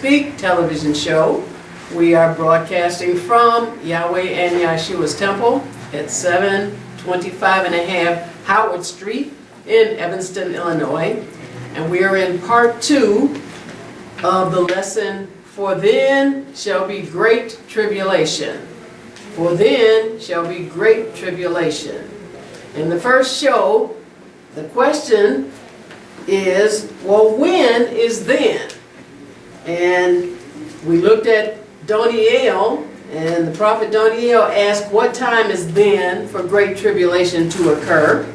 Speak television show. We are broadcasting from Yahweh and Yahshua's temple at 725.5 Howard Street in Evanston, Illinois. And we are in part 2 of the lesson, For Then Shall Be Great Tribulation. For then shall be great tribulation. In the first show, the question is, well, when is then? And we looked at Daniel, and the prophet Daniel asked, what time is then for great tribulation to occur?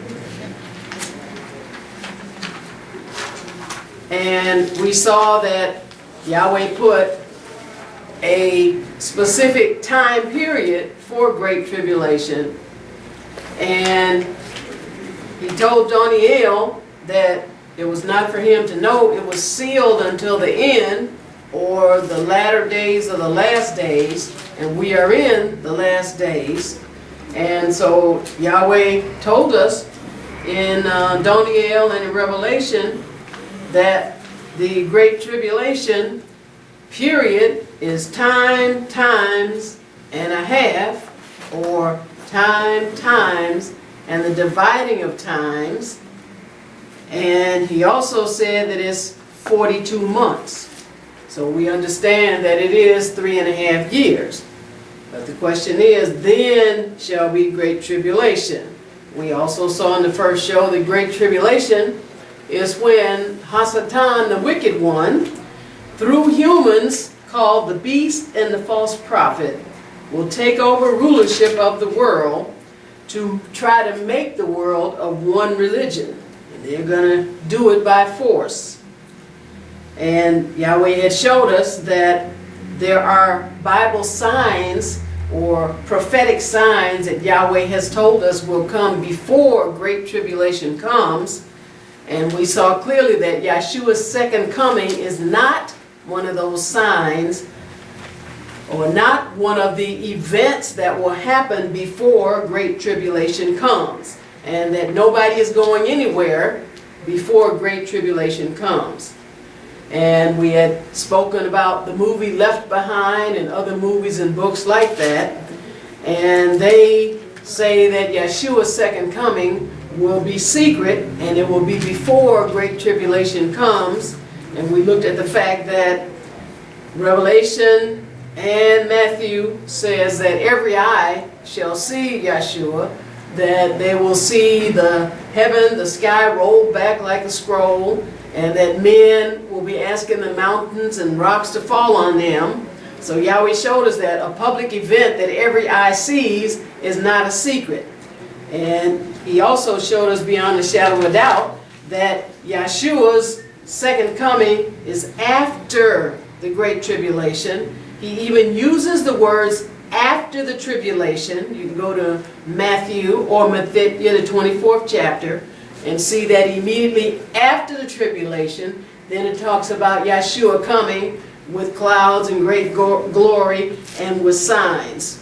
And we saw that Yahweh put a specific time period for great tribulation. And he told Daniel that it was not for him to know. It was sealed until the end, or the latter days of the last days. And we are in the last days. And so Yahweh told us in Daniel and in Revelation that the great tribulation period is time, times, and a half, or time, times, and the dividing of times. And he also said that it's 42 months. So we understand that it is 3.5 years. But the question is, then shall be great tribulation. We also saw in the first show that great tribulation is when Hasatan, the wicked one, through humans called the beast and the false prophet, will take over rulership of the world to try to make the world of one religion. And they're going to do it by force. And Yahweh had showed us that there are Bible signs or prophetic signs that Yahweh has told us will come before great tribulation comes. And we saw clearly that Yahshua's second coming is not one of those signs, or not one of the events that will happen before great tribulation comes, and that nobody is going anywhere before great tribulation comes. And we had spoken about the movie Left Behind and other movies and books like that, and they say that Yahshua's second coming will be secret, and it will be before great tribulation comes. And we looked at the fact that Revelation and Matthew says that every eye shall see Yahshua, that they will see the heaven, the sky roll back like a scroll, and that men will be asking the mountains and rocks to fall on them. So Yahweh showed us that a public event that every eye sees is not a secret. And he also showed us beyond a shadow of a doubt that Yahshua's second coming is after the great tribulation. He even uses the words after the tribulation. You can go to Matthew or Matthew, the 24th chapter, and see that immediately after the tribulation, then it talks about Yahshua coming with clouds and great glory and with signs.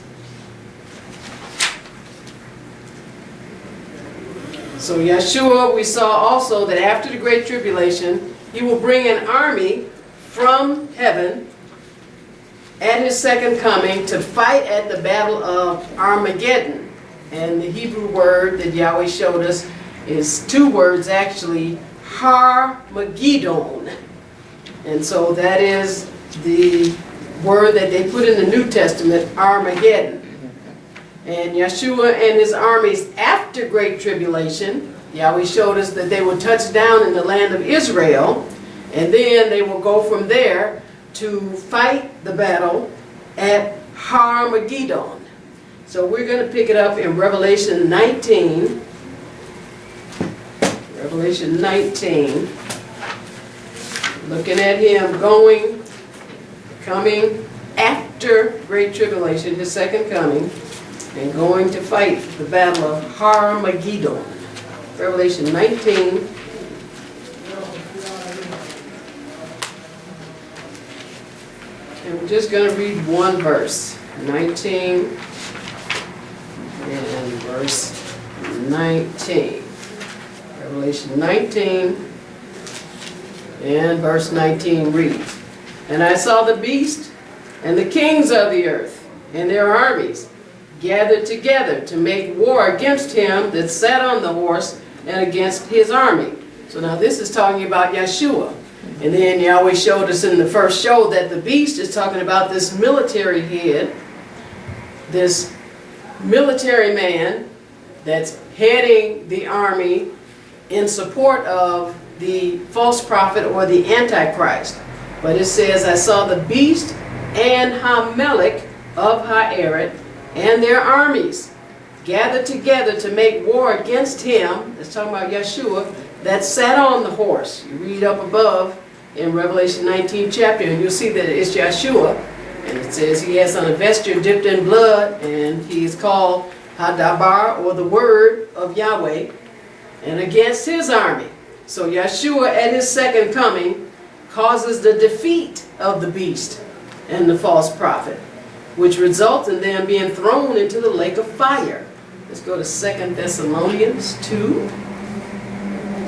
So Yahshua, we saw also that after the great tribulation, he will bring an army from heaven at his second coming to fight at the battle of Armageddon. And the Hebrew word that Yahweh showed us is 2 words actually, Har-Magedon. And so that is the word that they put in the New Testament, Armageddon. And Yahshua and his armies after great tribulation, Yahweh showed us that they will touch down in the land of Israel, and then they will go from there to fight the battle at Har-Magedon. So we're going to pick it up in Revelation 19. Revelation 19. Looking at him coming after great tribulation, his second coming, and going to fight the battle of Har-Magedon. Revelation 19. And we're just going to read one verse. 19 and verse 19. Revelation 19 and verse 19 reads, And I saw the beast and the kings of the earth and their armies gathered together to make war against him that sat on the horse and against his army. So now this is talking about Yahshua. And then Yahweh showed us in the first show that the beast is talking about this military head, this military man that's heading the army in support of the false prophet or the Antichrist. But it says, I saw the beast and Hamelech of Haaret and their armies gathered together to make war against him, that's talking about Yahshua, that sat on the horse. You read up above in Revelation 19 chapter, and you'll see that it's Yahshua. And it says he has on a vesture dipped in blood, and he is called Hadabar, or the word of Yahweh, and against his army. So Yahshua at his second coming causes the defeat of the beast and the false prophet, which results in them being thrown into the lake of fire. Let's go to 2 Thessalonians 2.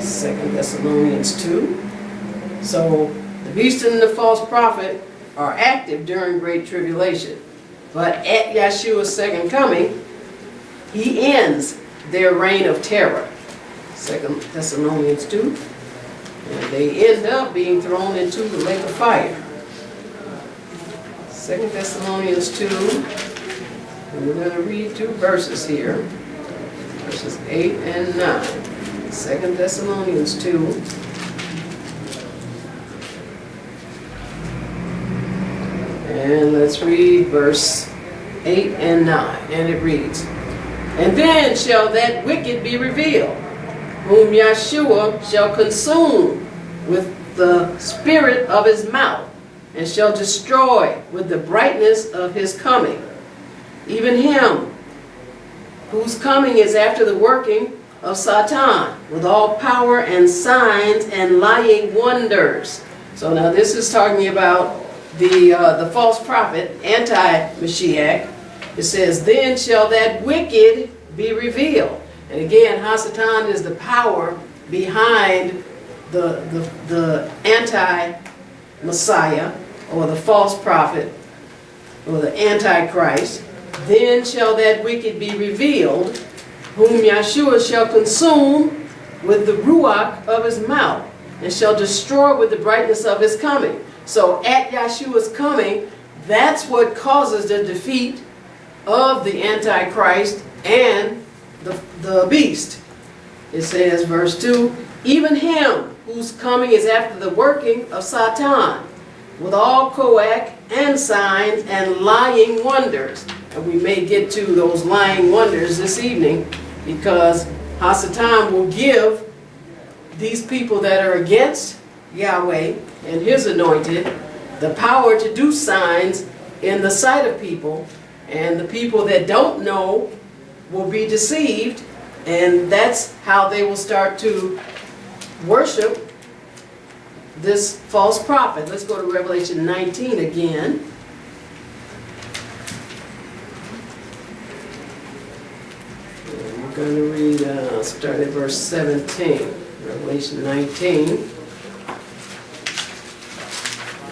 2 Thessalonians 2. So the beast and the false prophet are active during Great Tribulation. But at Yahshua's second coming, he ends their reign of terror. 2 Thessalonians 2. And they end up being thrown into the lake of fire. 2 Thessalonians 2. And we're going to read 2 verses here. Verses 8 and 9. 2 Thessalonians 2. And let's read verse 8 and 9. And it reads, And then shall that wicked be revealed, whom Yahshua shall consume with the spirit of his mouth, and shall destroy with the brightness of his coming. Even him, whose coming is after the working of Satan, with all power and signs and lying wonders. So now this is talking about the false prophet, anti-Mashiach. It says, Then shall that wicked be revealed. And again, Hasatan is the power behind the anti-Messiah, or the false prophet, or the Antichrist. Then shall that wicked be revealed, whom Yahshua shall consume with the ruach of his mouth, and shall destroy with the brightness of his coming. So at Yahshua's coming, that's what causes the defeat of the Antichrist and the beast. It says, verse 2, Even him whose coming is after the working of Satan, with all coac and signs and lying wonders. And we may get to those lying wonders this evening, because Hasatan will give these people that are against Yahweh and his anointed the power to do signs in the sight of people, and the people that don't know will be deceived, and that's how they will start to worship this false prophet. Let's go to Revelation 19 again. And we're going to read, start at verse 17. Revelation 19.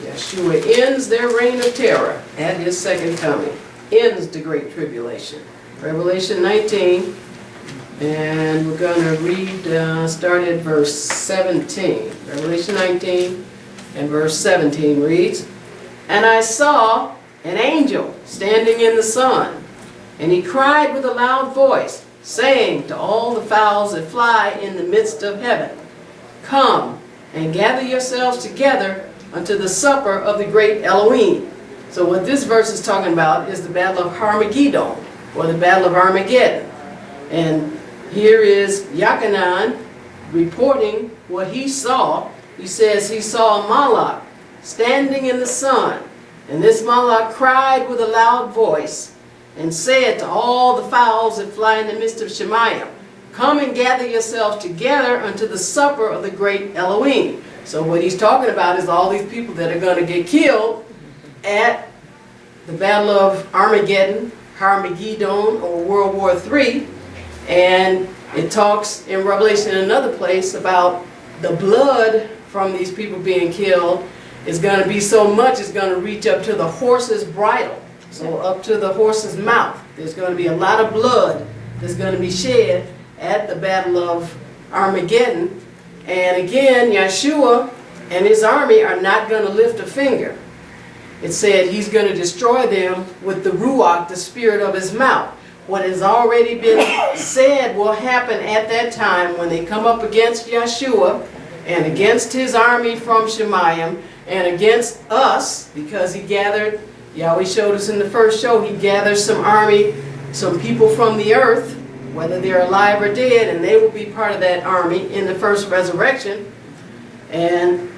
Yahshua ends their reign of terror at his second coming. Ends the Great Tribulation. Revelation 19. And we're going to read, start at verse 17. Revelation 19 and verse 17 reads, And I saw an angel standing in the sun, and he cried with a loud voice, saying to all the fowls that fly in the midst of heaven, Come and gather yourselves together unto the supper of the great Elohim. So what this verse is talking about is the battle of Armageddon, or the battle of Armageddon. And here is Yachanan reporting what he saw. He says he saw a Malach standing in the sun. And this Malach cried with a loud voice and said to all the fowls that fly in the midst of Shemayim, Come and gather yourselves together unto the supper of the great Elohim. So what he's talking about is all these people that are going to get killed at the Battle of Armageddon, or World War III. And it talks in Revelation in another place about the blood from these people being killed, It's going to be so much, it's going to reach up to the horse's bridle. So up to the horse's mouth. There's going to be a lot of blood that's going to be shed at the Battle of Armageddon. And again, Yahshua and his army are not going to lift a finger. It said he's going to destroy them with the Ruach, the spirit of his mouth. What has already been said will happen at that time when they come up against Yahshua and against his army from Shemayim and against us, because he gathered, Yahweh showed us in the first show, he gathered some army, some people from the earth, whether they're alive or dead, and they will be part of that army in the first resurrection. And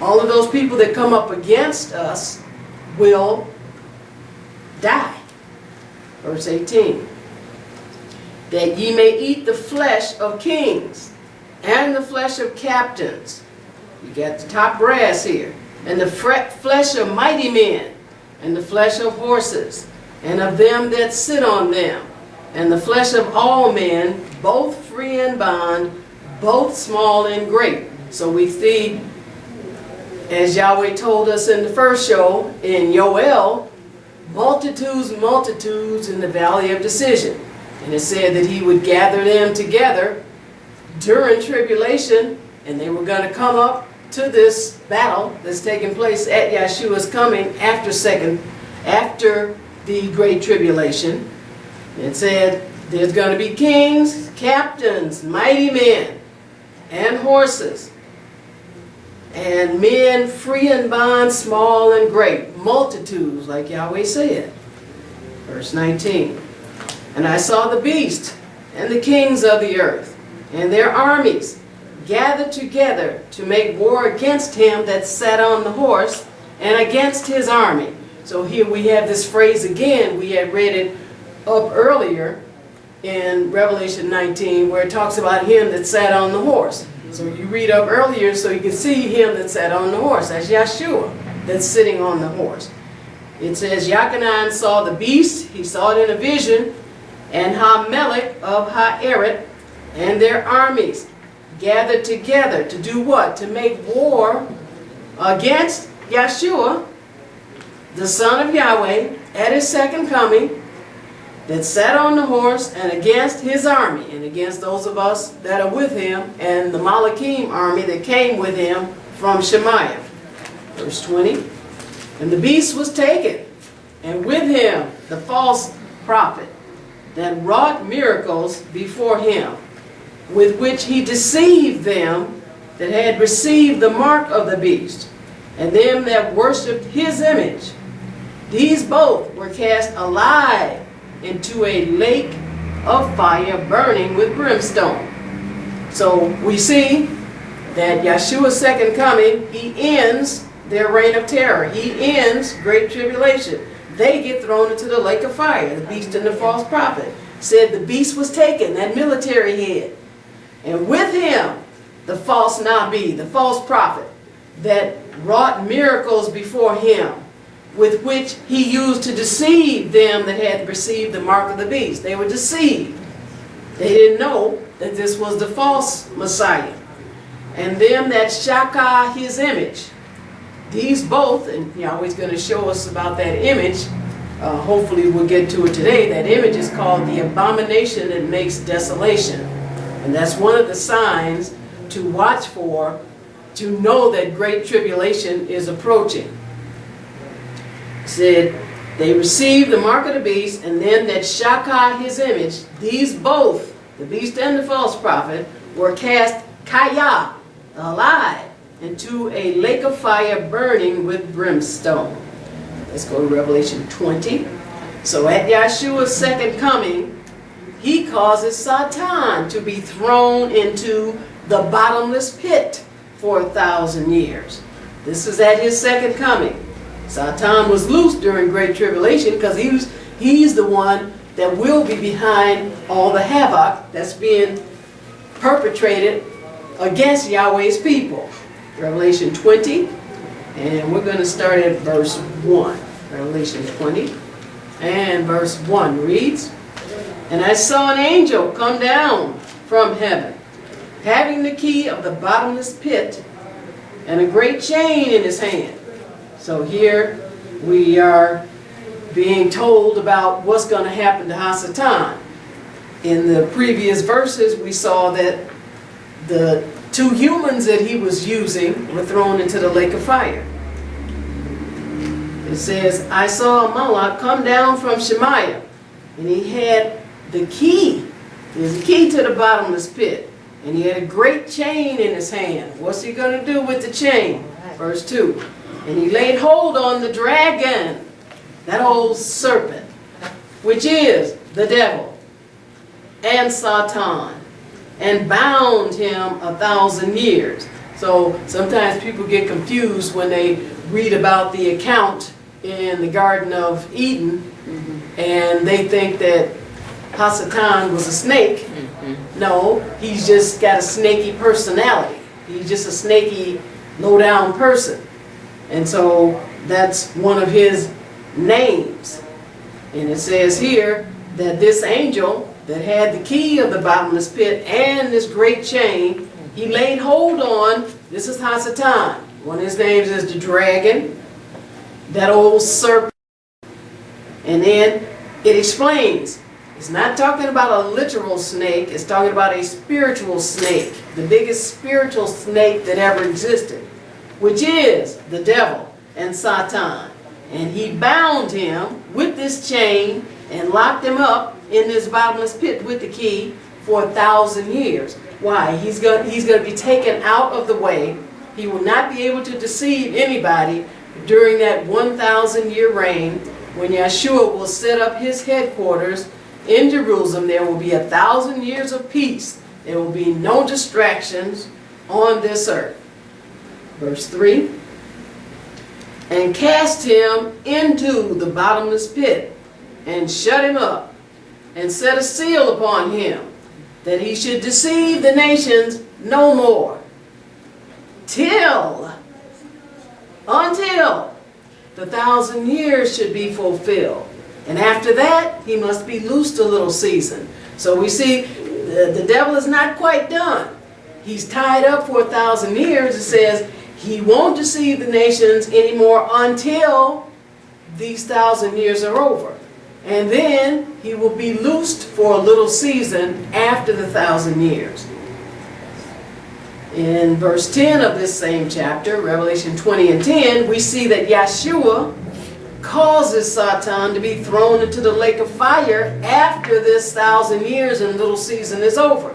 all of those people that come up against us will die. Verse 18. That ye may eat the flesh of kings, and the flesh of captains. You got the top brass here. And the flesh of mighty men, and the flesh of horses, and of them that sit on them, and the flesh of all men, both free and bond, both small and great. So we see, as Yahweh told us in the first show, in Yoel, multitudes, multitudes in the valley of decision. And it said that he would gather them together during tribulation, and they were going to come up to this battle that's taking place at Yahshua's coming after the Great Tribulation. It said there's going to be kings, captains, mighty men, and horses, and men free and bond, small and great, multitudes, like Yahweh said. Verse 19. And I saw the beast and the kings of the earth and their armies gathered together to make war against him that sat on the horse and against his army. So here we have this phrase again. We had read it up earlier in Revelation 19 where it talks about him that sat on the horse. So you read up earlier so you can see him that sat on the horse. That's Yahshua that's sitting on the horse. It says, Yachanan saw the beast, he saw it in a vision, and Hamelech of Ha'eret and their armies gathered together to do what? To make war against Yahshua, the Son of Yahweh, at his second coming, that sat on the horse, and against his army, and against those of us that are with him, and the Malachim army that came with him from Shemayim. Verse 20. And the beast was taken, and with him the false prophet, that wrought miracles before him, with which he deceived them that had received the mark of the beast, and them that worshipped his image. These both were cast alive into a lake of fire burning with brimstone. So we see that Yahshua's second coming, he ends their reign of terror. He ends Great Tribulation. They get thrown into the lake of fire. The beast and the false prophet said the beast was taken, that military head. And with him, the false Nabi, the false prophet, that wrought miracles before him, with which he used to deceive them that had received the mark of the beast. They were deceived. They didn't know that this was the false Messiah. And them that shaka his image. These both, and Yahweh's going to show us about that image. Hopefully we'll get to it today. That image is called the abomination that makes desolation. And that's one of the signs to watch for, to know that Great Tribulation is approaching. Said, they received the mark of the beast, and them that shaka his image, these both, the beast and the false prophet, were cast kaya, alive, into a lake of fire burning with brimstone. Let's go to Revelation 20. So at Yahshua's second coming, he causes Satan to be thrown into the bottomless pit for 1,000 years. This is at his second coming. Satan was loose during Great Tribulation because he's the one that will be behind all the havoc that's being perpetrated against Yahweh's people. Revelation 20, and we're going to start at verse 1. Revelation 20 and verse 1 reads, And I saw an angel come down from heaven, having the key of the bottomless pit and a great chain in his hand. So here we are being told about what's going to happen to Hasatan. In the previous verses, we saw that the 2 humans that he was using were thrown into the lake of fire. It says, I saw a Malach come down from Shemaiah, and he had the key. There's a key to the bottomless pit. And he had a great chain in his hand. What's he going to do with the chain? Verse 2. And he laid hold on the dragon, that old serpent, which is the devil, and Satan, and bound him 1,000 years. So sometimes people get confused when they read about the account in the Garden of Eden, and they think that Hasatan was a snake. No, he's just got a snaky personality. He's just a snaky, low-down person. And so that's one of his names. And it says here that this angel that had the key of the bottomless pit and this great chain, he laid hold on. This is Hasatan. One of his names is the dragon, that old serpent. And then it explains, it's not talking about a literal snake, it's talking about a spiritual snake, the biggest spiritual snake that ever existed, which is the devil and Satan. And he bound him with this chain and locked him up in this bottomless pit with the key for 1,000 years. Why? He's going to be taken out of the way. He will not be able to deceive anybody during that 1,000-year reign when Yahshua will set up his headquarters in Jerusalem. There will be 1,000 years of peace. There will be no distractions on this earth. Verse 3. And cast him into the bottomless pit, and shut him up, and set a seal upon him, that he should deceive the nations no more, until the 1,000 years should be fulfilled. And after that, he must be loosed a little season. So we see the devil is not quite done. He's tied up for 1,000 years. It says he won't deceive the nations anymore until these 1,000 years are over. And then he will be loosed for a little season after the 1,000 years. In verse 10 of this same chapter, Revelation 20 and 10, we see that Yahshua causes Satan to be thrown into the lake of fire after this 1,000 years and little season is over.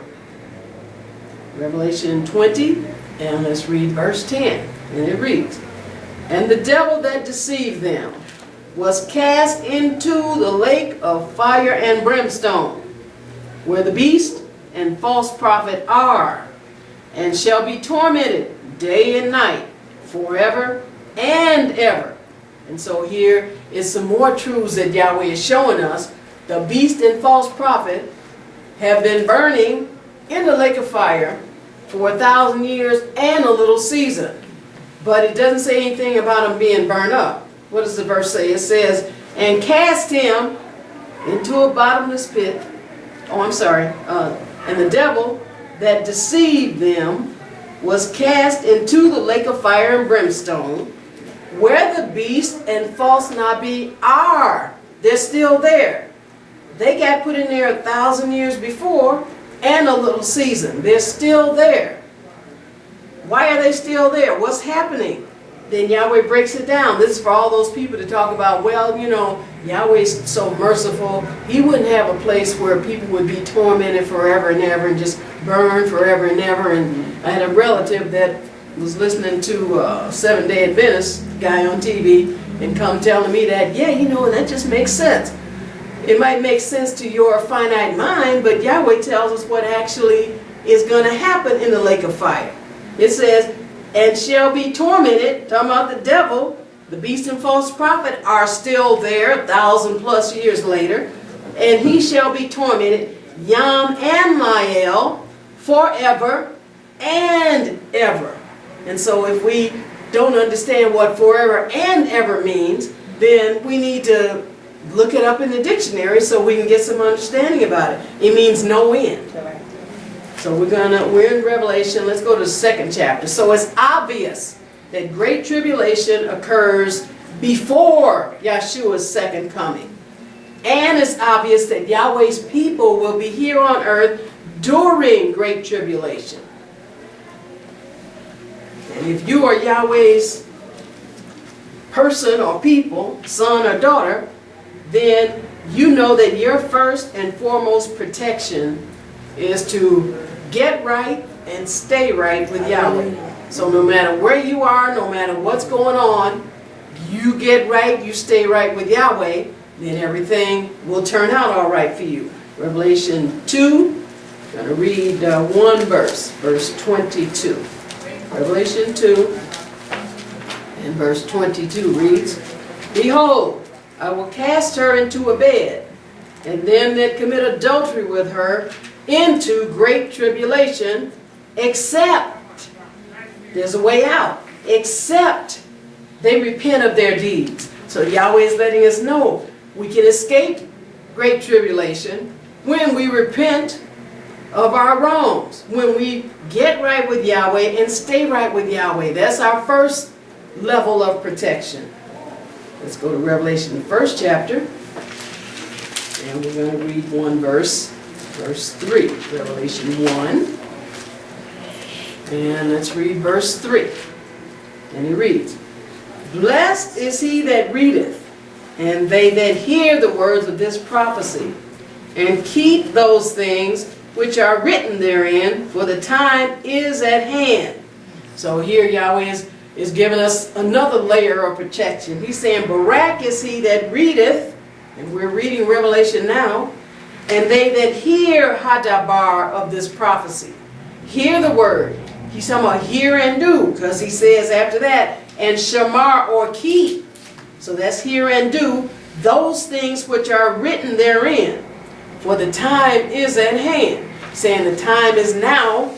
Revelation 20, and let's read verse 10. And it reads, And the devil that deceived them was cast into the lake of fire and brimstone, where the beast and false prophet are, and shall be tormented day and night, forever and ever. And so here is some more truths that Yahweh is showing us. The beast and false prophet have been burning in the lake of fire for 1,000 years and a little season. But it doesn't say anything about them being burned up. What does the verse say? It says, and cast him into a bottomless pit. And the devil that deceived them was cast into the lake of fire and brimstone, where the beast and false Nabi are. They're still there. They got put in there 1,000 years before and a little season. They're still there. Why are they still there? What's happening? Then Yahweh breaks it down. This is for all those people to talk about, well, you know, Yahweh's so merciful. He wouldn't have a place where people would be tormented forever and ever and just burn forever and ever. And I had a relative that was listening to a Seventh-day Adventist guy on TV and come telling me that, yeah, you know, that just makes sense. It might make sense to your finite mind, but Yahweh tells us what actually is going to happen in the lake of fire. It says, and shall be tormented, talking about the devil, the beast and false prophet are still there 1,000+ years later, and he shall be tormented, Yowm and Layil, forever and ever. And so if we don't understand what forever and ever means, then we need to look it up in the dictionary so we can get some understanding about it. It means no end. So we're in Revelation. Let's go to the 2nd chapter. So it's obvious that great tribulation occurs before Yahshua's second coming. And it's obvious that Yahweh's people will be here on earth during great tribulation. And if you are Yahweh's person or people, son or daughter, then you know that your first and foremost protection is to get right and stay right with Yahweh. So no matter where you are, no matter what's going on, you get right, you stay right with Yahweh, then everything will turn out all right for you. Revelation 2, I'm going to read one verse, verse 22. Revelation 2 and verse 22 reads, Behold, I will cast her into a bed, and them that commit adultery with her into great tribulation, except, there's a way out, except they repent of their deeds. So Yahweh is letting us know we can escape great tribulation when we repent of our wrongs, when we get right with Yahweh and stay right with Yahweh. That's our first level of protection. Let's go to Revelation, the first chapter, and we're going to read one verse, verse 3. Revelation 1, and let's read verse 3. And he reads, Blessed is he that readeth, and they that hear the words of this prophecy, and keep those things which are written therein, for the time is at hand. So here Yahweh is giving us another layer of protection. He's saying, Barak is he that readeth, and we're reading Revelation now, and they that hear Hadabar of this prophecy. Hear the word. He's talking about hear and do, because he says after that, and shamar or keep. So that's hear and do those things which are written therein, for the time is at hand. Saying the time is now.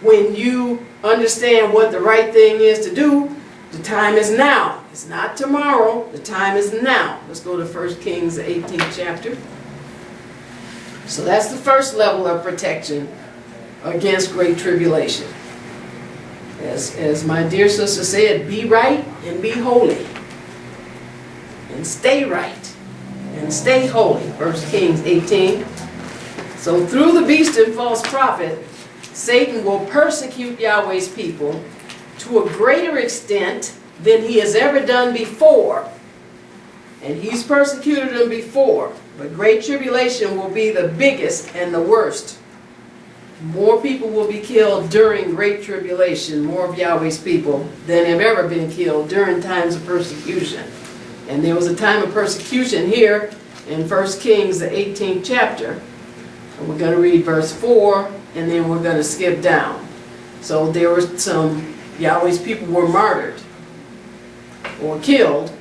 When you understand what the right thing is to do, the time is now. It's not tomorrow. The time is now. Let's go to 1 Kings, the 18th chapter. So that's the first level of protection against great tribulation. As my dear sister said, be right and be holy. And stay right and stay holy. 1 Kings 18. So through the beast and false prophet, Satan will persecute Yahweh's people to a greater extent than he has ever done before. And he's persecuted them before, but great tribulation will be the biggest and the worst. More people will be killed during great tribulation, more of Yahweh's people, than have ever been killed during times of persecution. And there was a time of persecution here in 1 Kings, the 18th chapter. And we're going to read verse 4, and then we're going to skip down. So there were some, Yahweh's people were martyred or killed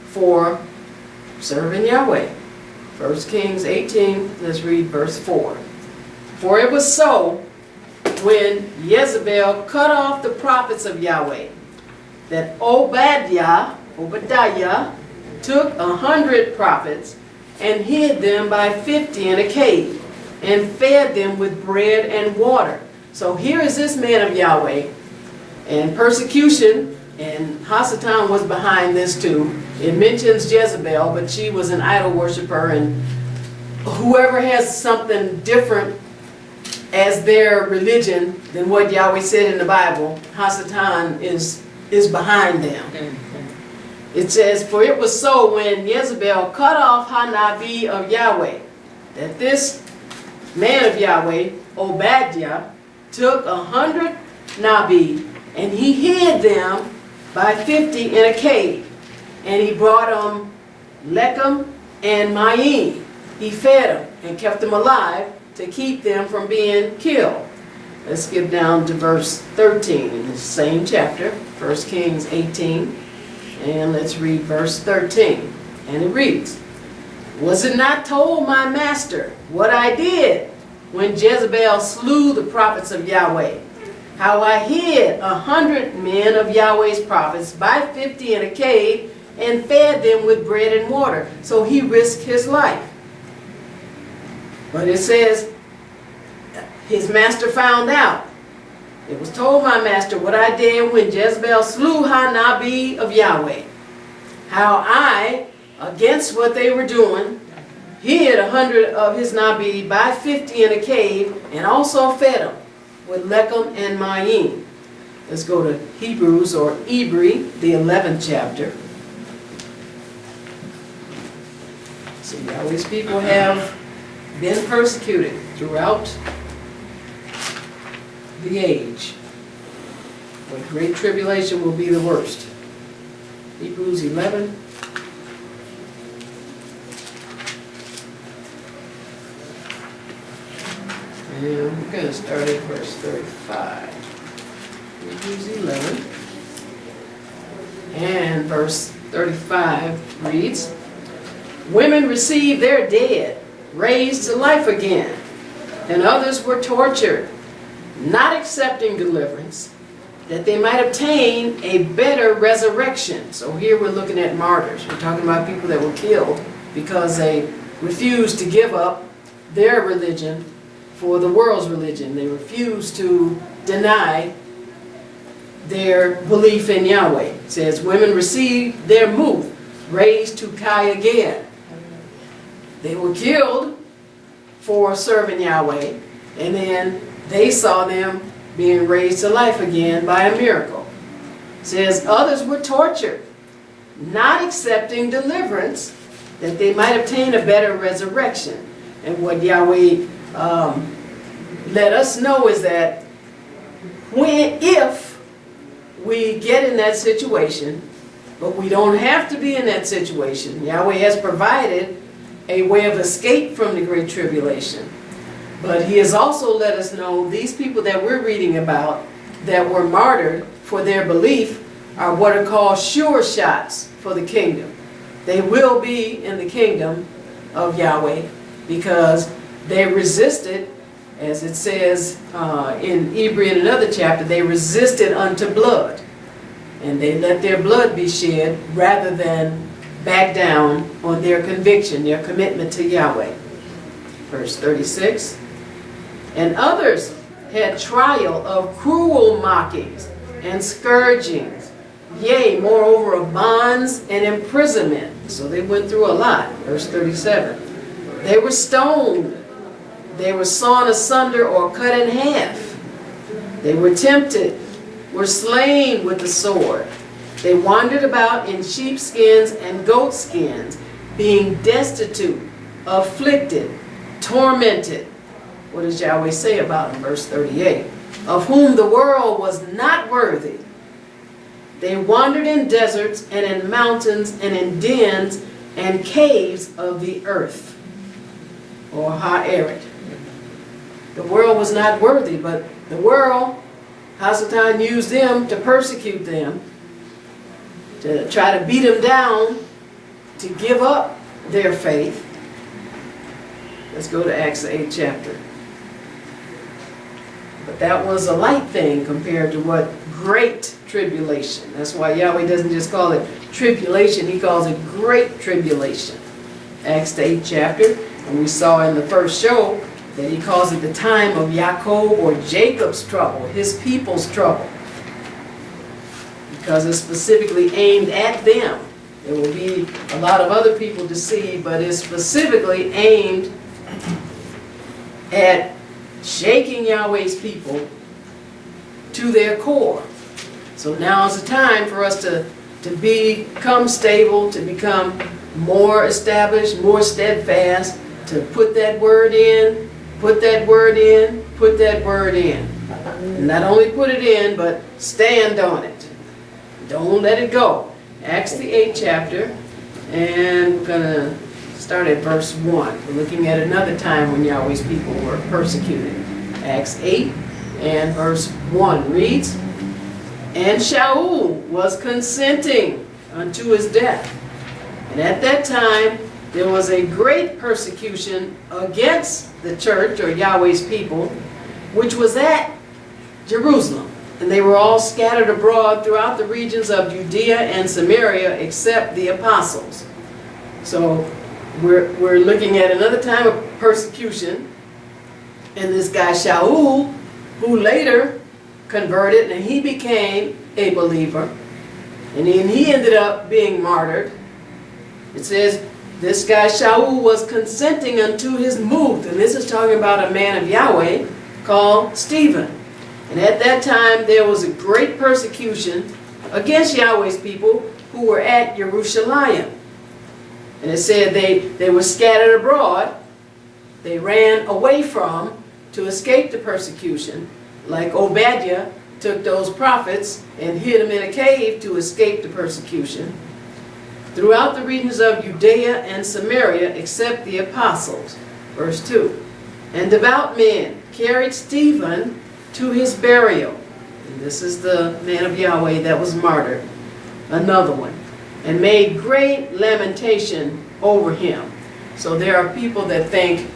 for serving Yahweh. 1 Kings 18, let's read verse 4. For it was so, when Jezebel cut off the prophets of Yahweh, that Obadiah took 100 prophets and hid them by 50 in a cave, and fed them with bread and water. So here is this man of Yahweh, and persecution, and Hasatan was behind this too. It mentions Jezebel, but she was an idol worshiper, and whoever has something different as their religion than what Yahweh said in the Bible, Hasatan is behind them. It says, for it was so when Jezebel cut off Hanabi of Yahweh, that this man of Yahweh, Obadiah, took 100 Nabi, and he hid them by 50 in a cave. And he brought them Lechem and Mayim. He fed them and kept them alive to keep them from being killed. Let's skip down to verse 13 in the same chapter, 1 Kings 18. And let's read verse 13. And it reads, Was it not told my master what I did when Jezebel slew the prophets of Yahweh? How I hid 100 men of Yahweh's prophets by 50 in a cave and fed them with bread and water. So he risked his life. But it says his master found out. It was told my master what I did when Jezebel slew Hanabi of Yahweh. How I, against what they were doing, hid 100 of his Nabi by 50 in a cave, and also fed them with Lechem and Mayim. Let's go to Hebrews or Ibryi, the 11th chapter. So Yahweh's people have been persecuted throughout the age. But great tribulation will be the worst. Hebrews 11. And we're going to start at verse 35. Hebrews 11. And verse 35 reads, women received their dead, raised to life again, and others were tortured, not accepting deliverance, that they might obtain a better resurrection. So here we're looking at martyrs. We're talking about people that were killed because they refused to give up their religion for the world's religion. They refused to deny their belief in Yahweh. It says, women received their muth, raised to Kai again. They were killed for serving Yahweh, and then they saw them being raised to life again by a miracle. It says, others were tortured, not accepting deliverance, that they might obtain a better resurrection. And what Yahweh let us know is that if we get in that situation, but we don't have to be in that situation, Yahweh has provided a way of escape from the Great Tribulation. But He has also let us know these people that we're reading about that were martyred for their belief are what are called sure shots for the kingdom. They will be in the kingdom of Yahweh because they resisted, as it says in Ibryi in another chapter, they resisted unto blood. And they let their blood be shed rather than back down on their conviction, their commitment to Yahweh. Verse 36. And others had trial of cruel mockings and scourgings, yea, moreover of bonds and imprisonment. So they went through a lot. Verse 37. They were stoned. They were sawn asunder or cut in half. They were tempted, were slain with the sword. They wandered about in sheepskins and goatskins, being destitute, afflicted, tormented. What does Yahweh say about them? Verse 38. Of whom the world was not worthy. They wandered in deserts and in mountains and in dens and caves of the earth. Or ha'eret. The world was not worthy, but the world, Hasatan used them to persecute them, to try to beat them down, to give up their faith. Let's go to Acts the 8th chapter. But that was a light thing compared to what great tribulation. That's why Yahweh doesn't just call it tribulation, He calls it great tribulation. Acts the 8th chapter, and we saw in the first show that He calls it the time of Yaakov or Jacob's trouble, his people's trouble. Because it's specifically aimed at them. There will be a lot of other people deceived, but it's specifically aimed at shaking Yahweh's people to their core. So now is the time for us to become stable, to become more established, more steadfast, to put that word in, put that word in, put that word in. And not only put it in, but stand on it. Don't let it go. Acts the 8th chapter, and we're going to start at verse 1. We're looking at another time when Yahweh's people were persecuted. Acts 8 and verse 1 reads, And Shaul was consenting unto his death. And at that time there was a great persecution against the church, or Yahweh's people, which was at Jerusalem. And they were all scattered abroad throughout the regions of Judea and Samaria, except the apostles. So we're looking at another time of persecution. And this guy Shaul, who later converted and he became a believer. And then he ended up being martyred. It says, this guy Shaul was consenting unto his move. And this is talking about a man of Yahweh called Stephen. And at that time there was a great persecution against Yahweh's people who were at Jerusalem. And it said they were scattered abroad. They ran away from to escape the persecution. Like Obadiah took those prophets and hid them in a cave to escape the persecution. Throughout the regions of Judea and Samaria, except the apostles. Verse 2. And devout men carried Stephen to his burial. And this is the man of Yahweh that was martyred. Another one. And made great lamentation over him. So there are people that think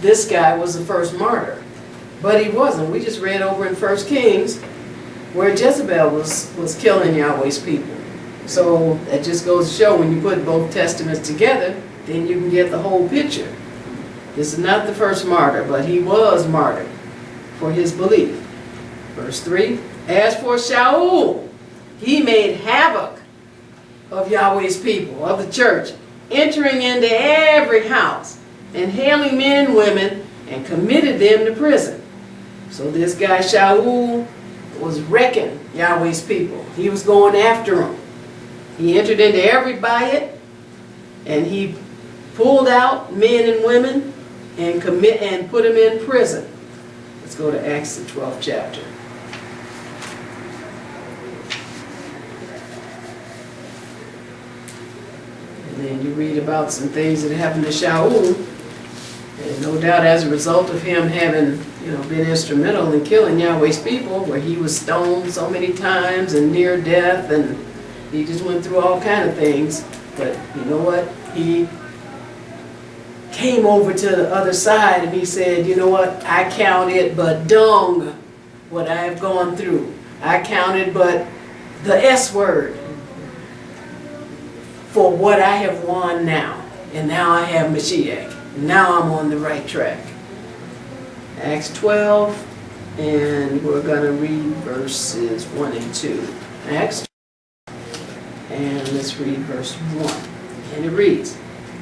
this guy was the first martyr. But he wasn't. We just read over in 1 Kings where Jezebel was killing Yahweh's people. So that just goes to show when you put both testaments together, then you can get the whole picture. This is not the first martyr, but he was martyred for his belief. Verse 3, as for Shaul, he made havoc of Yahweh's people, of the church, entering into every house and hailing men and women and committed them to prison. So this guy Shaul was wrecking Yahweh's people. He was going after them. He entered into every bayit and he pulled out men and women and put them in prison. Let's go to Acts the 12th chapter. And then you read about some things that happened to Shaul. And no doubt as a result of him having, been instrumental in killing Yahweh's people, where he was stoned so many times and near death, and he just went through all kind of things. But you know what? He came over to the other side and he said, you know what? I count it but dung what I have gone through. I counted but the S word for what I have won now. And now I have Mashiach. Now I'm on the right track. Acts 12, and we're going to read verses 1 and 2. Acts 12, and let's read verse 1. And it reads,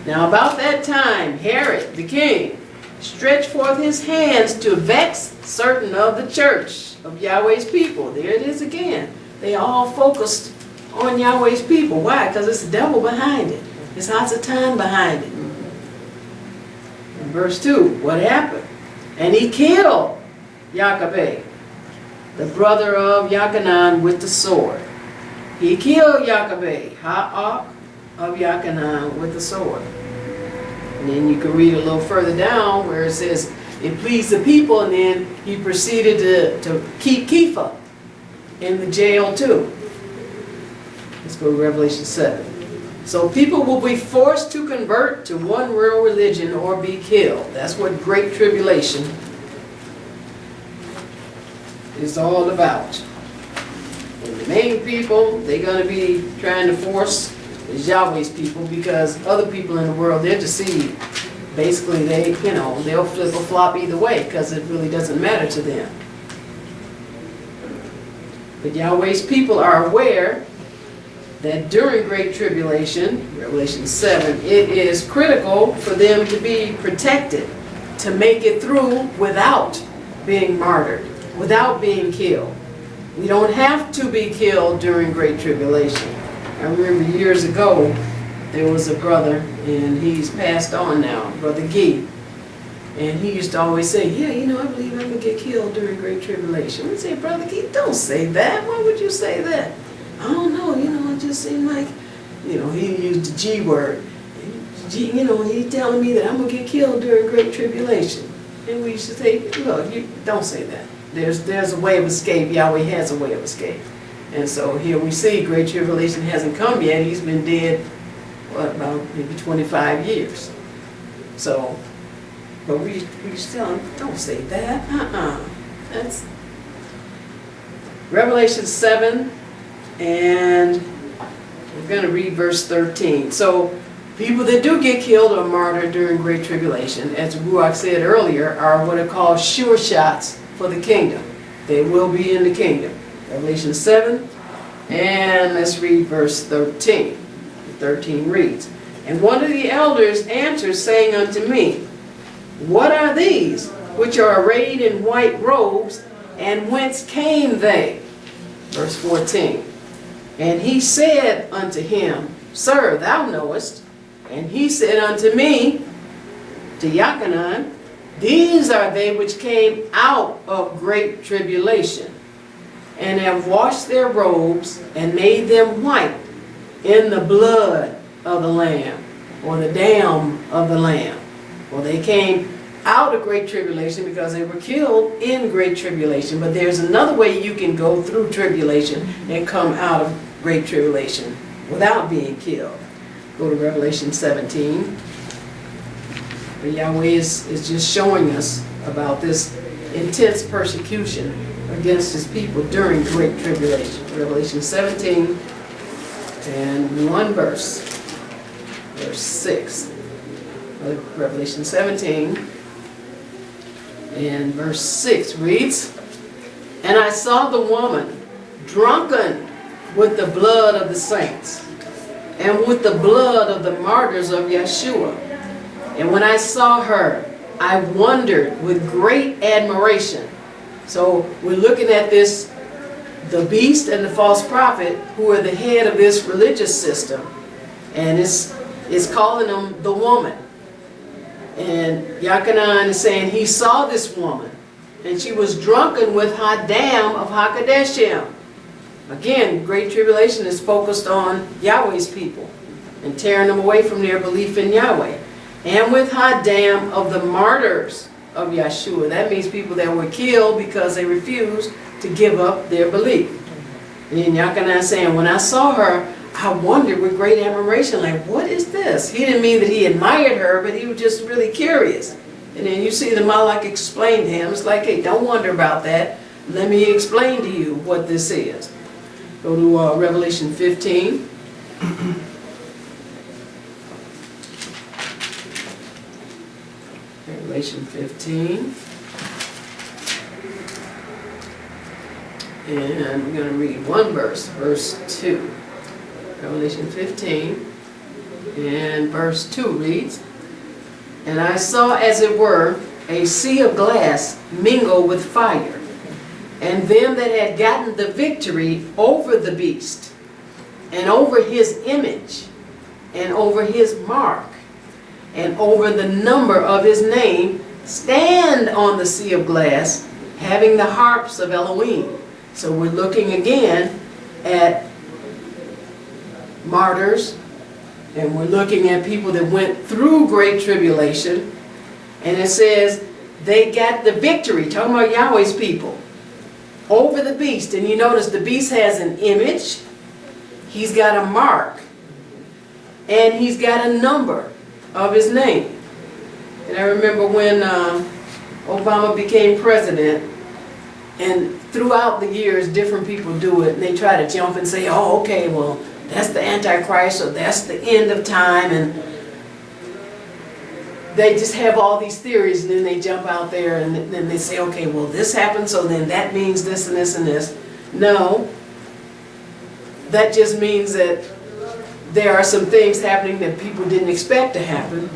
now about that time Herod the king stretched forth his hands to vex certain of the church of Yahweh's people. There it is again. They all focused on Yahweh's people. Why? Because it's the devil behind it. It's Hasatan behind it. In verse 2, what happened? And he killed Jochebed, the brother of Jochanan, with the sword. He killed Jochebed, Ha'ak of Jochanan, with the sword. And then you can read a little further down where it says, it pleased the people, and then he proceeded to keep Kepha in the jail too. Let's go to Revelation 7. So people will be forced to convert to one real religion or be killed. That's what Great Tribulation is all about. And the main people they're going to be trying to force is Yahweh's people, because other people in the world, they're deceived. Basically, they'll flip or flop either way because it really doesn't matter to them. But Yahweh's people are aware that during Great Tribulation, Revelation 7, it is critical for them to be protected, to make it through without being martyred, without being killed. We don't have to be killed during Great Tribulation. I remember years ago, there was a brother, and he's passed on now, Brother Gee. And he used to always say, yeah, I believe I'm going to get killed during Great Tribulation. We'd say, Brother Gee, don't say that. Why would you say that? I don't know, it just seemed like, he used the G word. He's telling me that I'm going to get killed during Great Tribulation. And we used to say, look, you don't say that. There's a way of escape. Yahweh has a way of escape. And so here we see Great Tribulation hasn't come yet. He's been dead, about maybe 25 years. So, but we used to tell him, don't say that. That's Revelation 7. And we're going to read verse 13. So people that do get killed or martyred during Great Tribulation, as Ruach said earlier, are what are called sure shots for the kingdom. They will be in the kingdom. Revelation 7, and let's read verse 13. 13 reads, "And one of the elders answered, saying unto me, What are these which are arrayed in white robes, and whence came they?" Verse 14, "And he said unto him, Sir, thou knowest. And he said unto me," to Yachanan, "These are they which came out of great tribulation, and have washed their robes, and made them white in the blood of the Lamb," or the dam of the Lamb. Well, they came out of great tribulation because they were killed in great tribulation. But there's another way you can go through tribulation and come out of great tribulation without being killed. Go to Revelation 17. But Yahweh is just showing us about this intense persecution against his people during great tribulation. Revelation 17 and one verse 6. Revelation 17 and verse 6 reads, "And I saw the woman drunken with the blood of the saints, and with the blood of the martyrs of Yahshua. And when I saw her, I wondered with great admiration." So we're looking at this, the beast and the false prophet, who are the head of this religious system, and it's calling them the woman. And Yachanan is saying he saw this woman, and she was drunken with Hadam of Hakadeshim. Again, great tribulation is focused on Yahweh's people and tearing them away from their belief in Yahweh. And with Hadam of the martyrs of Yahshua. That means people that were killed because they refused to give up their belief. And Yachanan is saying, when I saw her, I wondered with great admiration, like, what is this? He didn't mean that he admired her, but he was just really curious. And then you see the Malak explain to him. It's like, hey, don't wonder about that. Let me explain to you what this is. Go to Revelation 15. Revelation 15. And we're going to read one verse, verse 2. Revelation 15 and verse 2 reads, "And I saw as it were a sea of glass mingled with fire, and them that had gotten the victory over the beast, and over his image, and over his mark, and over the number of his name, stand on the sea of glass, having the harps of Elohim." So we're looking again at martyrs, and we're looking at people that went through great tribulation, and it says they got the victory, talking about Yahweh's people, over the beast. And you notice the beast has an image, he's got a mark, and he's got a number of his name. And I remember when Obama became president, and throughout the years different people do it, and they try to jump and say, oh, okay, well, that's the Antichrist, or that's the end of time, and they just have all these theories, and then they jump out there and then they say, okay, well, this happened, so then that means this and this and this. No, that just means that there are some things happening that people didn't expect to happen,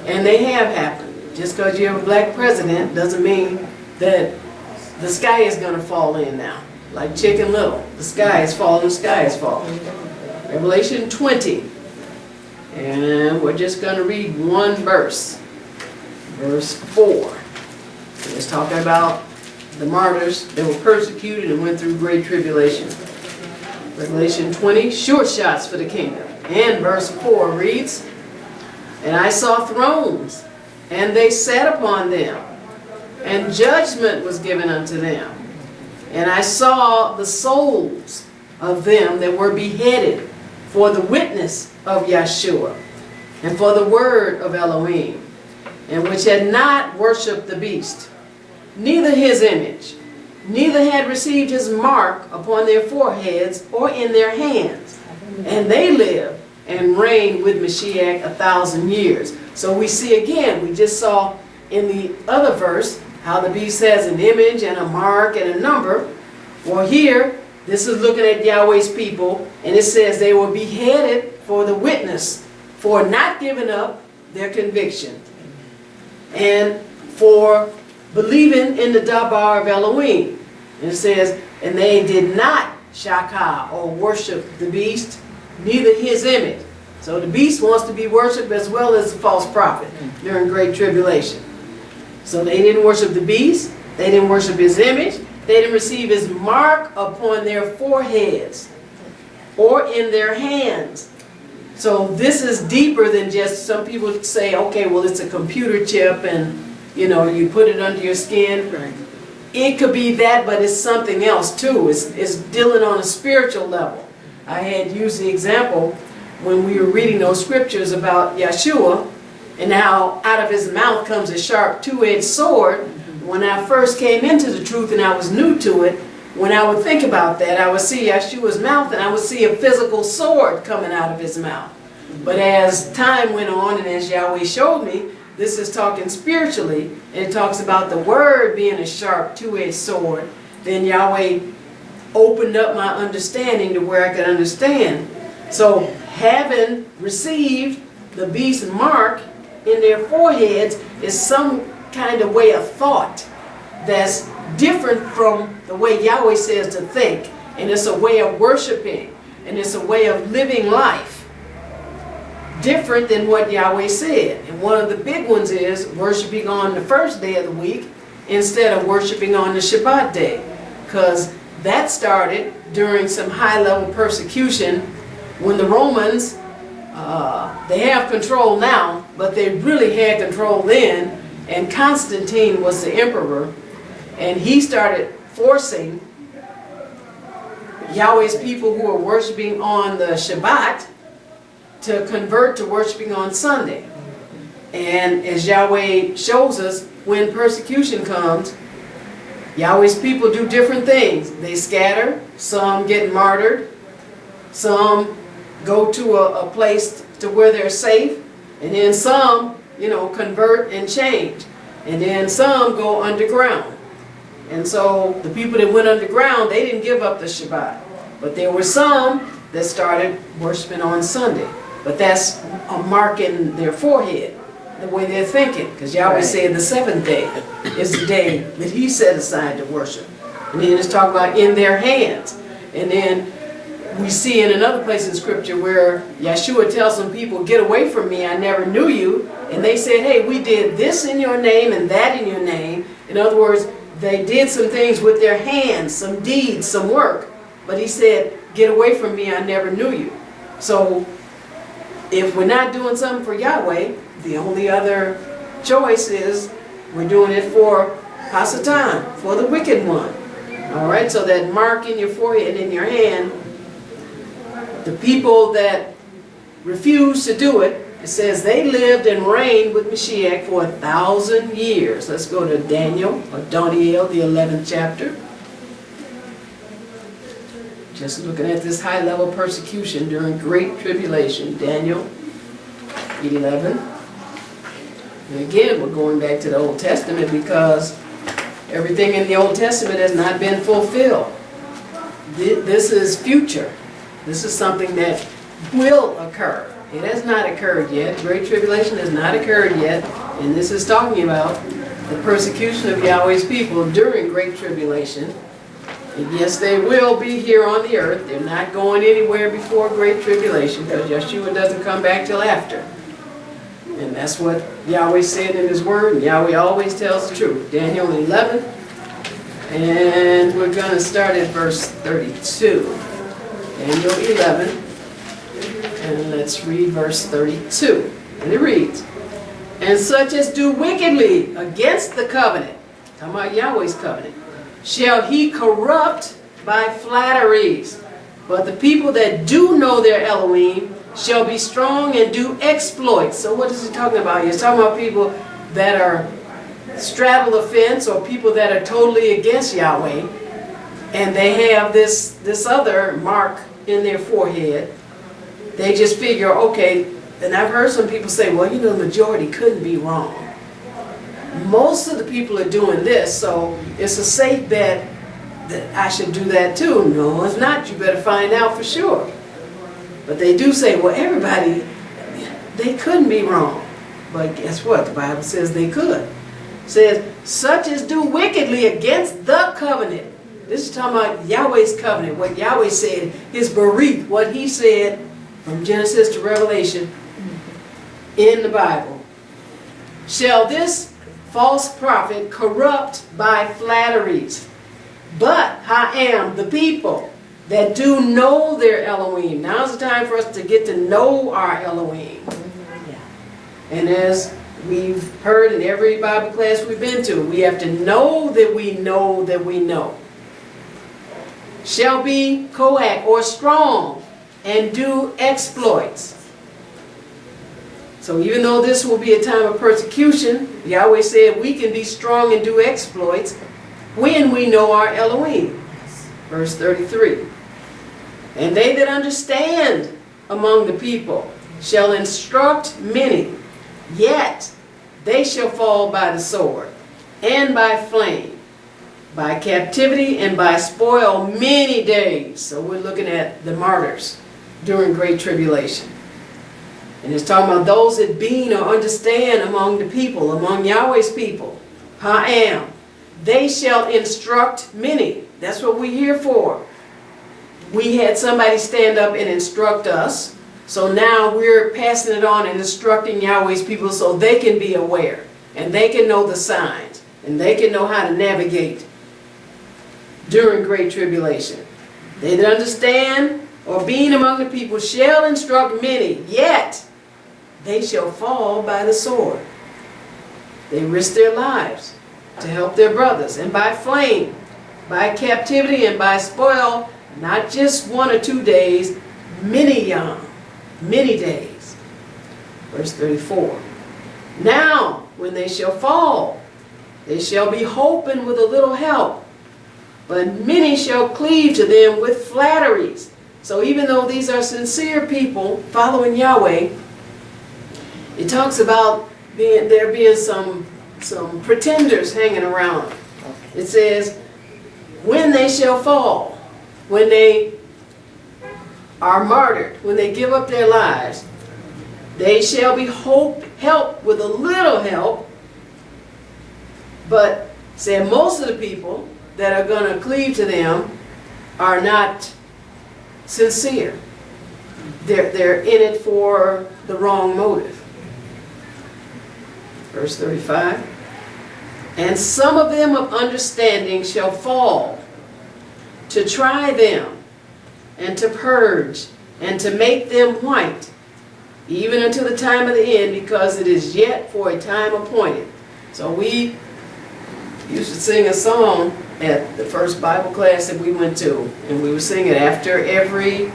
and they have happened. Just because you have a black president doesn't mean that the sky is going to fall in now. Like Chicken Little, the sky is falling, the sky is falling. Revelation 20, and we're just going to read one verse, verse 4. It's talking about the martyrs that were persecuted and went through great tribulation. Revelation 20, sure shots for the kingdom. And verse 4 reads, "And I saw thrones, and they sat upon them, and judgment was given unto them. And I saw the souls of them that were beheaded for the witness of Yahshua, and for the word of Elohim, and which had not worshipped the beast, neither his image, neither had received his mark upon their foreheads or in their hands. And they lived and reigned with Mashiach 1,000 years." So we see again, we just saw in the other verse how the beast has an image and a mark and a number. Well, here, this is looking at Yahweh's people, and it says they were beheaded for the witness, for not giving up their conviction, and for believing in the Dabar of Elohim. And it says, and they did not shakah, or worship the beast, neither his image. So the beast wants to be worshipped as well as the false prophet during Great Tribulation. So they didn't worship the beast, they didn't worship his image, they didn't receive his mark upon their foreheads or in their hands. So this is deeper than just, some people say, okay, well, it's a computer chip and, you know, you put it under your skin. Right. It could be that, but it's something else too. It's dealing on a spiritual level. I had used the example when we were reading those scriptures about Yahshua and how out of his mouth comes a sharp two-edged sword. When I first came into the truth and I was new to it, when I would think about that, I would see Yahshua's mouth and I would see a physical sword coming out of his mouth. But as time went on and as Yahweh showed me, this is talking spiritually, and it talks about the word being a sharp two-edged sword. Then Yahweh opened up my understanding to where I could understand. So having received the beast's mark in their foreheads is some kind of way of thought that's different from the way Yahweh says to think. And it's a way of worshiping, and it's a way of living life different than what Yahweh said. And one of the big ones is worshiping on the first day of the week instead of worshiping on the Shabbat day, because that started during some high-level persecution when the Romans, they have control now, but they really had control then, and Constantine was the emperor, and he started forcing Yahweh's people who are worshiping on the Shabbat to convert to worshiping on Sunday. And as Yahweh shows us, when persecution comes, Yahweh's people do different things. They scatter, some get martyred, some go to a place to where they're safe, and then some, you know, convert and change. And then some go underground. And so the people that went underground, they didn't give up the Shabbat. But there were some that started worshiping on Sunday. But that's a mark in their forehead, the way they're thinking. Because Yahweh said the seventh day is the day that he set aside to worship. And then it's talking about in their hands. And then we see in another place in Scripture where Yahshua tells some people, get away from me, I never knew you. And they said, hey, we did this in your name and that in your name. In other words, they did some things with their hands, some deeds, some work. But he said, get away from me, I never knew you. So if we're not doing something for Yahweh, the only other choice is we're doing it for Hasatan, for the wicked one. All right, so that mark in your forehead and in your hand, the people that refuse to do it, it says they lived and reigned with Mashiach for 1,000 years. Let's go to Daniel, or Daniel, the 11th chapter. Just looking at this high-level persecution during Great Tribulation, Daniel 11. And again, we're going back to the Old Testament because everything in the Old Testament has not been fulfilled. This is future. This is something that will occur. It has not occurred yet. Great Tribulation has not occurred yet. And this is talking about the persecution of Yahweh's people during Great Tribulation. And yes, they will be here on the earth. They're not going anywhere before Great Tribulation because Yahshua doesn't come back till after. And that's what Yahweh said in his word, and Yahweh always tells the truth. Daniel 11, and we're going to start at verse 32. Daniel 11, and let's read verse 32. And it reads, and such as do wickedly against the covenant, talking about Yahweh's covenant, shall he corrupt by flatteries. But the people that do know their Elohim shall be strong and do exploits. So what is he talking about? He's talking about people that are straddle the fence, or people that are totally against Yahweh, and they have this other mark in their forehead. They just figure, okay, and I've heard some people say, well, you know, the majority couldn't be wrong. most of the people are doing this, so it's a safe bet that I should do that too. No, it's not. You better find out for sure. But they do say, well, everybody, they couldn't be wrong. But guess what? The Bible says they could. It says, such as do wickedly against the covenant. This is talking about Yahweh's covenant, what Yahweh said, his berith, what he said from Genesis to Revelation in the Bible. Shall this false prophet corrupt by flatteries? But I am the people that do know their Elohim. Now's the time for us to get to know our Elohim. And as we've heard in every Bible class we've been to, we have to know that we know that we know. Shall be coac or strong and do exploits. So even though this will be a time of persecution, Yahweh said we can be strong and do exploits when we know our Elohim. Verse 33. And they that understand among the people shall instruct many, yet they shall fall by the sword, and by flame, by captivity, and by spoil many days. So we're looking at the martyrs during Great Tribulation. And it's talking about those that being or understand among the people, among Yahweh's people. Ha'am. They shall instruct many. That's what we're here for. We had somebody stand up and instruct us. So now we're passing it on and instructing Yahweh's people so they can be aware. And they can know the signs. And they can know how to navigate during Great Tribulation. They that understand or being among the people shall instruct many, yet they shall fall by the sword. They risk their lives to help their brothers, and by flame, by captivity, and by spoil, not just 1 or 2 days, many Yowm, many days. Verse 34. Now, when they shall fall, they shall be holpen with a little help, but many shall cleave to them with flatteries. So even though these are sincere people following Yahweh, it talks about there being some pretenders hanging around. It says, when they shall fall, when they are martyred, when they give up their lives, they shall be helped with a little help. But say most of the people that are going to cleave to them are not sincere. They're in it for the wrong motive. Verse 35. And some of them of understanding shall fall, to try them, and to purge, and to make them white, even until the time of the end, because it is yet for a time appointed. So we used to sing a song at the first Bible class that we went to, and we would sing it after every,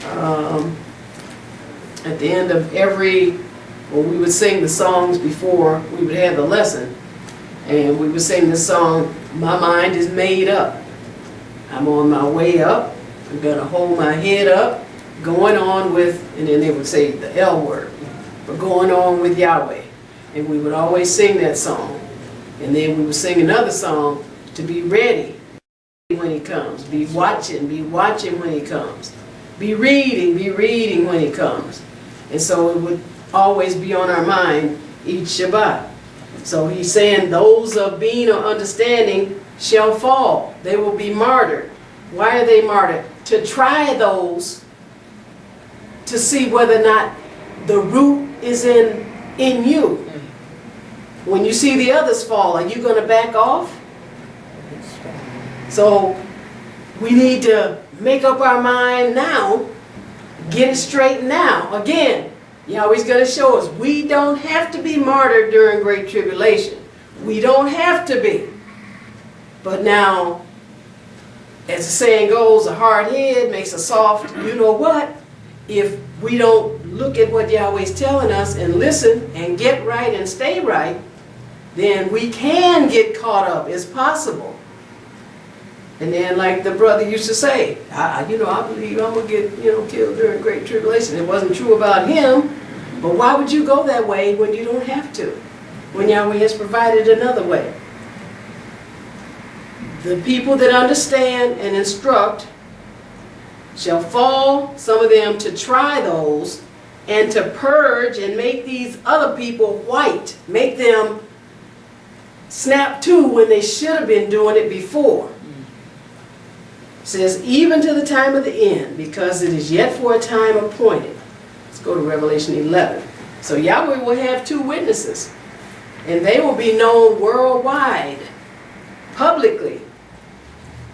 at the end of every, well, we would sing the songs before we would have the lesson, and we would sing the song, my mind is made up. I'm on my way up. I'm going to hold my head up, going on with, and then they would say the L word, but going on with Yahweh. And we would always sing that song. And then we would sing another song, to be ready when he comes. Be watching when he comes. Be reading when he comes. And so it would always be on our mind each Shabbat. So he's saying those of being or understanding shall fall. They will be martyred. Why are they martyred? To try those to see whether or not the root is in you. When you see the others fall, are you going to back off? So we need to make up our mind now, get it straight now. Again, Yahweh's going to show us we don't have to be martyred during Great Tribulation. We don't have to be. But now, as the saying goes, a hard head makes a soft, you know what? If we don't look at what Yahweh's telling us and listen and get right and stay right, then we can get caught up. It's possible. And then like the brother used to say, I believe I'm going to get killed during Great Tribulation. It wasn't true about him, but why would you go that way when you don't have to? when Yahweh has provided another way. The people that understand and instruct shall fall, some of them, to try those and to purge and make these other people white, make them snap to when they should have been doing it before. It says, even to the time of the end, because it is yet for a time appointed. Let's go to Revelation 11. So Yahweh will have two witnesses, and they will be known worldwide, publicly.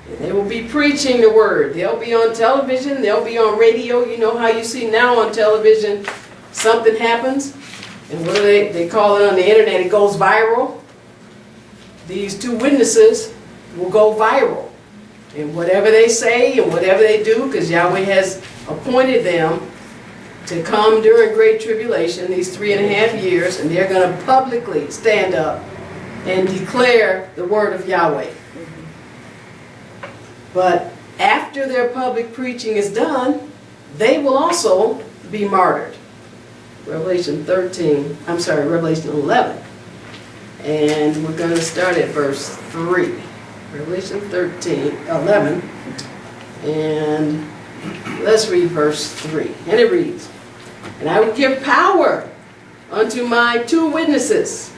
And they will be preaching the word. They'll be on television, they'll be on radio. You know how you see now on television, something happens, and what do they call it on the internet, it goes viral. These two witnesses will go viral. And whatever they say and whatever they do, because Yahweh has appointed them to come during Great Tribulation, these 3.5 years, and they're going to publicly stand up and declare the word of Yahweh. But after their public preaching is done, they will also be martyred. Revelation 11. And we're going to start at verse 3. Revelation 11. And let's read verse 3. And it reads, and I will give power unto my two witnesses,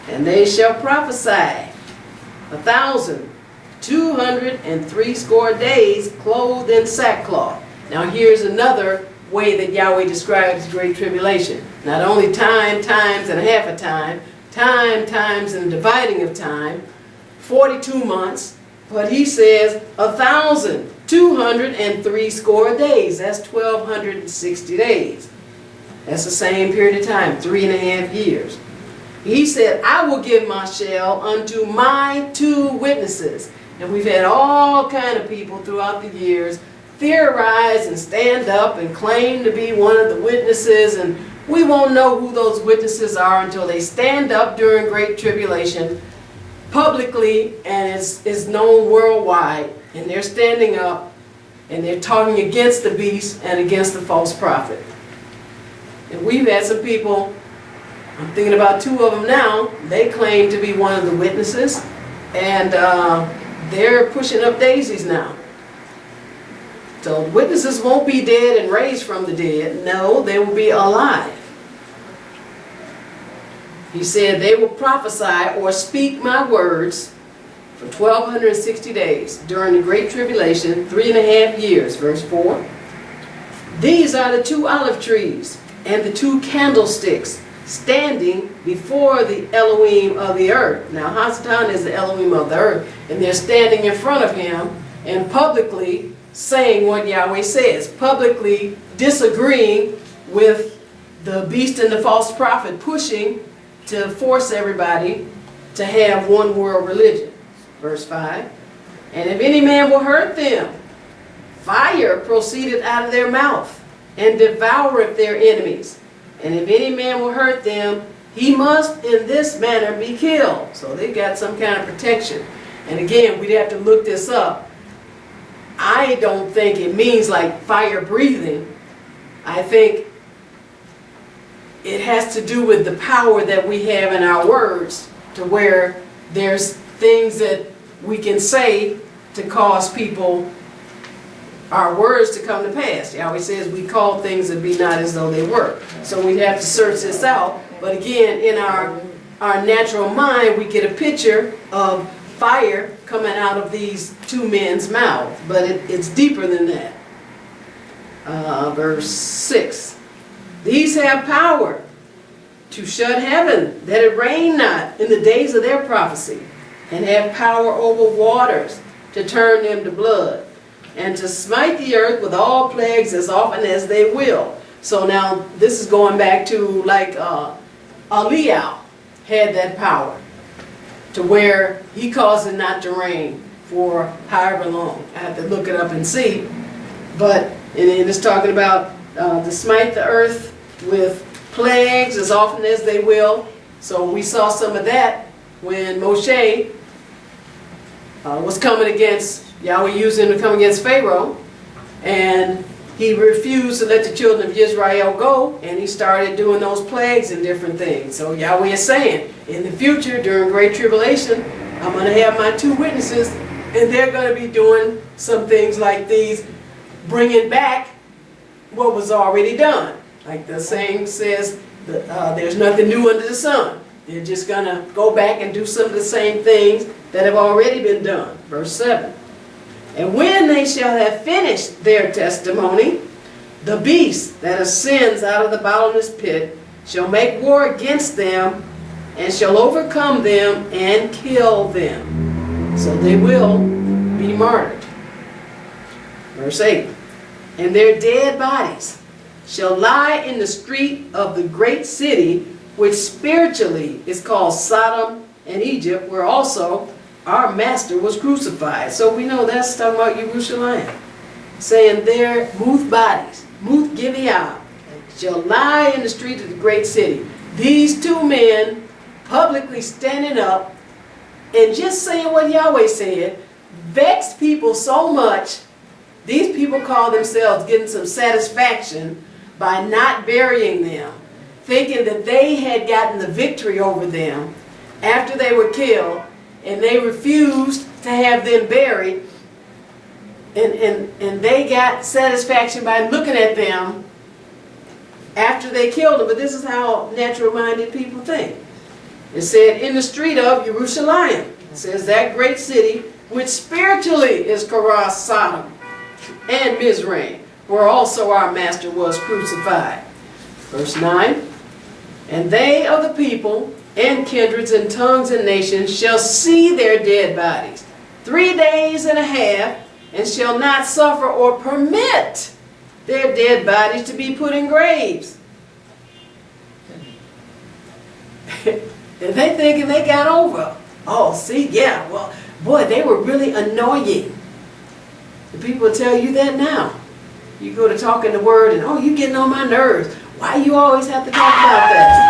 and they shall prophesy 1,260 days, clothed in sackcloth. Now here's another way that Yahweh describes Great Tribulation. Not only time, times, and a half a time, times, and dividing of time, 42 months, but he says 1,260 days. That's 1,260 days. That's the same period of time, 3.5 years. He said, I will give my shell unto my two witnesses. And we've had all kind of people throughout the years theorize and stand up and claim to be one of the witnesses, and we won't know who those witnesses are until they stand up during Great Tribulation publicly, and it's known worldwide, and they're standing up and they're talking against the beast and against the false prophet. And we've had some people, I'm thinking about two of them now, they claim to be one of the witnesses, and they're pushing up daisies now. So witnesses won't be dead and raised from the dead. No, they will be alive. He said they will prophesy or speak my words for 1,260 days during the Great Tribulation, 3.5 years. Verse 4. These are the two olive trees and the two candlesticks standing before the Elohim of the earth. Now Hasatan is the Elohim of the earth, and they're standing in front of him and publicly saying what Yahweh says, publicly disagreeing with the beast and the false prophet, pushing to force everybody to have one world religion. Verse 5. And if any man will hurt them, fire proceeded out of their mouth, and devoureth their enemies. And if any man will hurt them, he must in this manner be killed. So they got some kind of protection. And again, we'd have to look this up. I don't think it means like fire breathing. I think it has to do with the power that we have in our words, to where there's things that we can say to cause people, our words, to come to pass. Yahweh says we call things that be not as though they were. So we have to search this out. But again, in our natural mind, we get a picture of fire coming out of these two men's mouths. But it's deeper than that. Verse 6. These have power to shut heaven, that it rain not in the days of their prophecy, and have power over waters to turn them to blood, and to smite the earth with all plagues as often as they will. So now this is going back to like Layil had that power, to where he caused it not to rain for however long. I have to look it up and see. But and it's talking about to smite the earth with plagues as often as they will. So we saw some of that when Moshe was coming against, Yahweh used him to come against Pharaoh. And he refused to let the children of Israel go, and he started doing those plagues and different things. So Yahweh is saying, in the future, during Great Tribulation, I'm going to have my 2 witnesses, and they're going to be doing some things like these, bringing back what was already done. Like the saying says, there's nothing new under the sun. They're just going to go back and do some of the same things that have already been done. Verse 7. And when they shall have finished their testimony, the beast that ascends out of the bottomless pit shall make war against them, and shall overcome them and kill them. So they will be martyred. Verse 8. And their dead bodies shall lie in the street of the great city, which spiritually is called Sodom and Egypt, where also our master was crucified. So we know that's talking about Jerusalem. Saying their moved bodies, moved Gibeah, shall lie in the street of the great city. These 2 men publicly standing up and just saying what Yahweh said, vexed people so much. These people call themselves getting some satisfaction by not burying them, thinking that they had gotten the victory over them after they were killed, and they refused to have them buried, and they got satisfaction by looking at them after they killed them. But this is how natural-minded people think. It said, in the street of Jerusalem, it says that great city, which spiritually is Karas, Sodom, and Mizraim, where also our master was crucified. Verse 9. And they of the people and kindreds and tongues and nations shall see their dead bodies 3 days and a half, and shall not suffer or permit their dead bodies to be put in graves. And they thinking they got over. Oh, see, yeah, well, boy, they were really annoying. The people tell you that now. You go to talking the word and, oh, you getting on my nerves. Why you always have to talk about that?